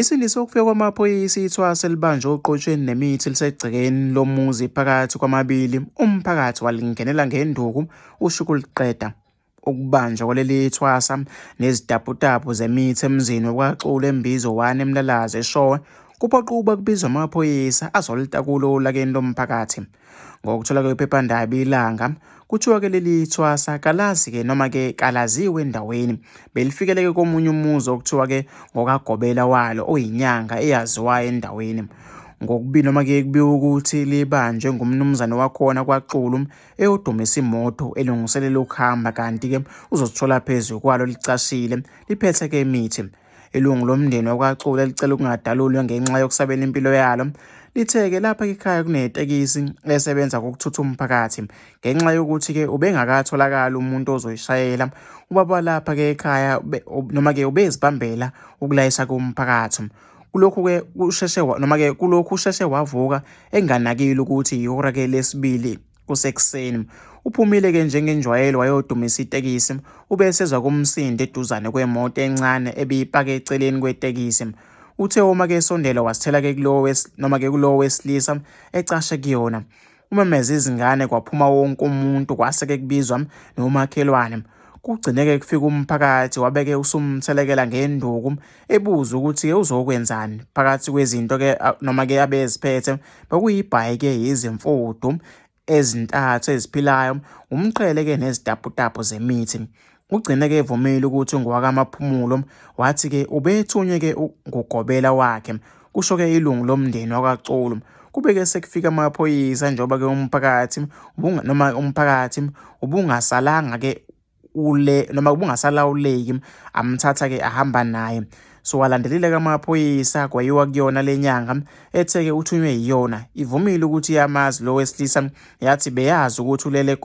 Lisindise ukufika kwamaphoyisa ithwasa elibanjwe oqotshweni nemithi elisegcekeni lomuzi phakathi kwamabili. Umphakathi walingenela ngenduku ushuku liqeda. Ukubanjwa kwaleli thwasa nezitaputapu zemithi emzini wakwaXulu eMbizo 1 eMlalazi eShowe kuphoqa ukuba kubizwe amaphoyisa azolitakula olakeni lomphakathi. Ngokuthola kwephephandaba Ilanga, kuthiwa-ke leli thwasa kalazi-ke noma-ke kalaziwe endaweni. Belifikeleke komunye umuzi okuthiwa-ke ngokagobela walo oyinyanga eyaziwayo endaweni. Ngokubili noma-ke kubiwe ukuthi libanjwe ngumnumzane wakhona kwaXulu eyodumisa imoto elungiselela ukuhamba, kanti-ke uzosithola phezu kwalo licashile liphethe-ke imithi. Ilungu lomndeni wakwaXulu elicela ukungadalulwa ngenxa yokusabela impilo yalo lithe-ke lapha ekhaya kunetekisi esebenza ngokuthutha umphakathi. Ngenxa yokuthi-ke ubengakatholakala umuntu ozoyishayela, ubaba lapha-ke ekhaya noma-ke ubezibambela ukulayisha komphakathi. Kulokhu-ke usheshe wavuka enganakile ukuthi ihora-ke lesibili kusekuseni. Uphumile-ke njengenjwayelo wayodumisa itekisi, ubesezwa kumsindo eduzane kwemoto encane ebiyipake eceleni kwetekisi. Uthe uma-ke esondela wasithela-ke kulowo wesilisa ecashe kuyona. Umemeza izingane kwaphuma wonke umuntu, kwase-ke kubizwa nomakhelwane. Kugcine-ke kufika umphakathi wabeke usumthelekela ngenduku ebuza ukuthi-ke uzokwenzani. Phakathi kwezinto-ke noma-ke abeziphethe bekuyibhayike izimfudu ezintathu eziphilayo, umqhele-ke nezitaputapu zemithi. Ugcine-ke evumile ukuthi ungowakamaphumulo, wathi-ke ubethunywe-ke ngugobela wakhe, kusho-ke ilungu lomndeni wakwaXulu. Kube-ke sekufika amaphoyisa njengoba-ke umphakathi ubungasalanga-ke ubungasalawuleki, amthatha-ke ahamba naye. So walandelile-ke amaphoyisa kwayiwa kuyona le nyanga ethe-ke uthunywe yiyona. Ivumile ukuthi yamazi lo wesilisa, yathi beyazi ukuthi ulele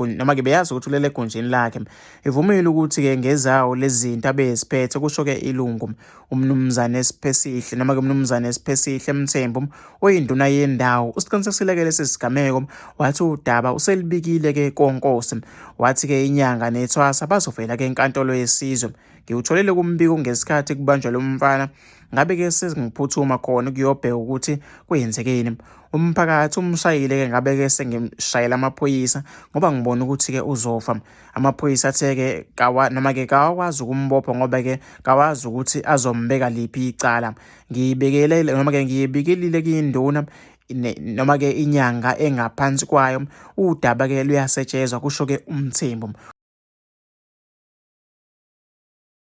egunjini lakhe. Ivumile ukuthi-ke ngezawo lezi zinto abeziphethe, kusho-ke ilungu umnumzane Siphesihle noma-ke umnumzane Siphesihle Mthembu oyinduna yendawo usiqinisekisile-ke lesi sigameko, wathi udaba uselibikile-ke konkosi. Wathi-ke inyanga nethwasa bazovela-ke enkantolo yesizwe. Ngiwutholele kumbiko ngesikhathi kubanjwa lo mfana, ngabe-ke sengiphuthuma khona ukuyobheka ukuthi kwenzekeni. Umphakathi umshayile-ke, ngabe-ke sengimshayela amaphoyisa ngoba ngibona ukuthi-ke uzofa. Amaphoyisa athe-ke noma-ke kawakwazi ukumbopha ngoba-ke kawazi ukuthi azombeka liphi icala. Ngiyibikelile kuyinduna noma-ke inyanga engaphansi kwayo. Udaba-ke luyasetshezwa, kusho-ke uMthembu.